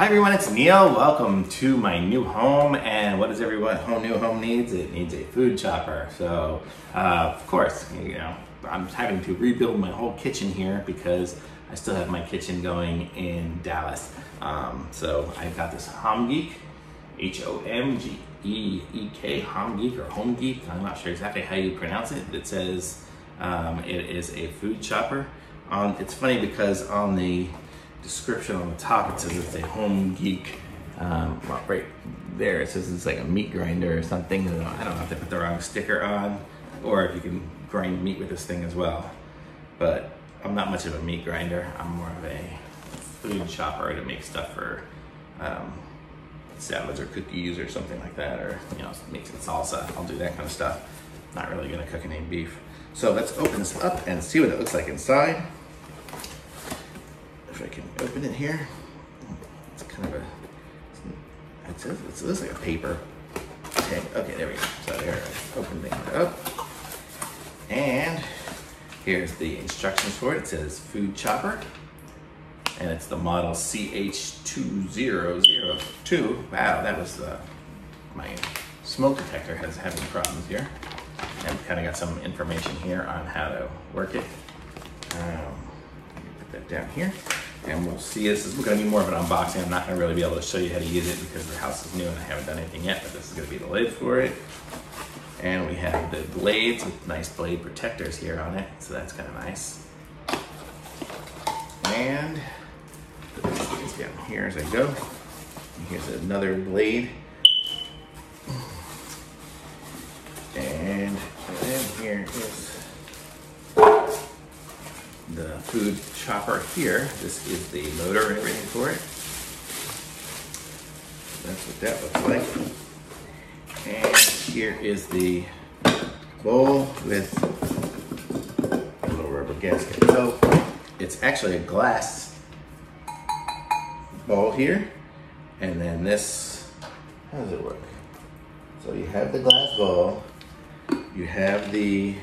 Hi everyone, it's Neil. Welcome to my new home. And what does everyone new home needs? It needs a food chopper. So of course, I'm having to rebuild my whole kitchen here because I still have my kitchen going in Dallas. So I got this Homgeek, H-O-M-G-E-E-K, Homgeek or Homgeek. I'm not sure exactly how you pronounce it. It says it is a food chopper. It's funny because on the description on the top it says it's a Homgeek. Right there it says it's like a meat grinder or something. I don't know if they put the wrong sticker on or if you can grind meat with this thing as well. But I'm not much of a meat grinder. I'm more of a food chopper to make stuff for salads or cookies or something like that, or make some salsa. I'll do that kind of stuff. Not really gonna cook any beef. So let's open this up and see what it looks like inside. If I can open it here, it's kind of it looks like a paper. Okay, there we go. So there, open it up. And here's the instructions for it. It says food chopper. And it's the model CH2002. Wow, that was my smoke detector has having problems here. And kind of got some information here on how to work it. Let me put that down here. And we'll see, this is going to be more of an unboxing. I'm not going to really be able to show you how to use it because the house is new and I haven't done anything yet, but this is going to be the lid for it. And we have the blades with nice blade protectors here on it, so that's kind of nice. And put these things down here as I go. And here's another blade. And then here is the food chopper here. This is the motor and everything for it. That's what that looks like. And here is the bowl with a little rubber gasket. So it's actually a glass bowl here. And then this, how does it work? So you have the glass bowl, you have the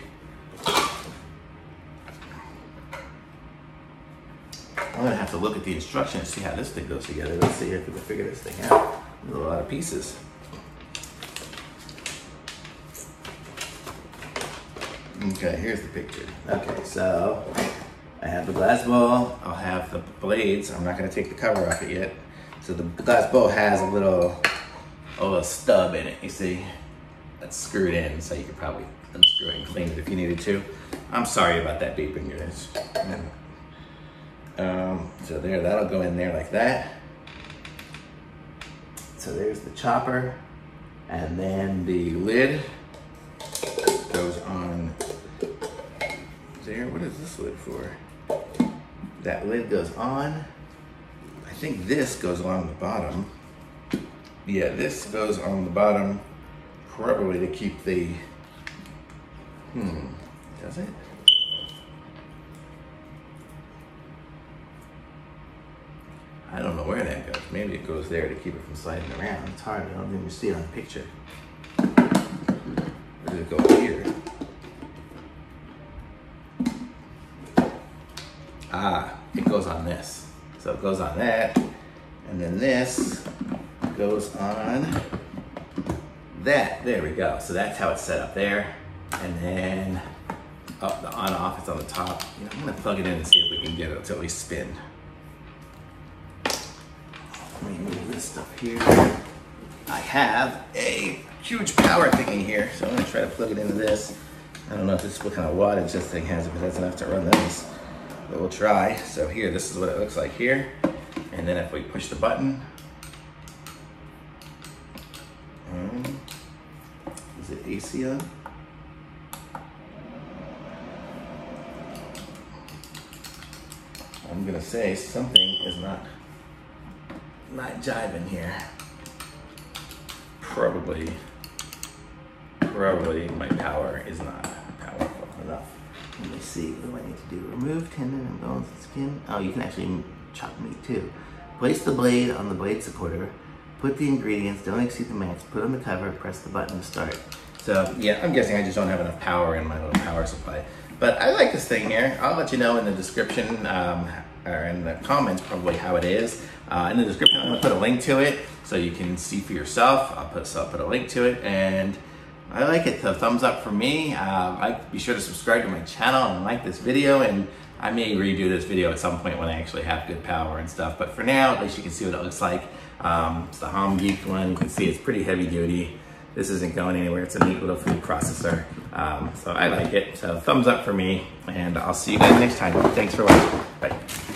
I'm gonna have to look at the instructions and see how this thing goes together. Let's see if we can figure this thing out. There's a lot of pieces. Okay, here's the picture. Okay, so I have the glass bowl. I'll have the blades. I'm not gonna take the cover off it yet. So the glass bowl has a little stub in it. You see, that's screwed in, so you could probably unscrew it and clean it if you needed to. I'm sorry about that beeping, guys. So there, that'll go in there like that. So there's the chopper, and then the lid goes on there. What is this lid for? That lid goes on. I think this goes along the bottom. Yeah, this goes on the bottom, probably to keep the, does it? I don't know where that goes. Maybe it goes there to keep it from sliding around. It's hard, I don't even see it on the picture. Where does it go here? Ah, it goes on this. So it goes on that, and then this goes on that. There we go. So that's how it's set up there. And then the on-off is on the top. I'm gonna plug it in and see if we can get it to at least spin. Let me move this stuff here. I have a huge power thingy here, so I'm gonna try to plug it into this. I don't know if what kind of wattage this thing has, if it has enough to run this, but we'll try. So here, this is what it looks like here. And then if we push the button, is it AC on? I'm gonna say something is not jiving here. Probably my power is not powerful enough. Let me see, what do I need to do? Remove tendon and bones and skin. Oh, you can actually chop meat too. Place the blade on the blade supporter. Put the ingredients, don't exceed the max. Put on the cover, press the button to start. So yeah, I'm guessing I just don't have enough power in my little power supply. But I like this thing here. I'll let you know in the description or in the comments probably how it is. In the description, I'm gonna put a link to it so you can see for yourself. I'll put a link to it, and I like it. So thumbs up for me. Be sure to subscribe to my channel and like this video, and I may redo this video at some point when I actually have good power and stuff. But for now, at least you can see what it looks like. It's the Homgeek one. You can see it's pretty heavy duty. This isn't going anywhere. It's a neat little food processor. So I like it. So thumbs up for me, and I'll see you guys next time. Thanks for watching. Bye.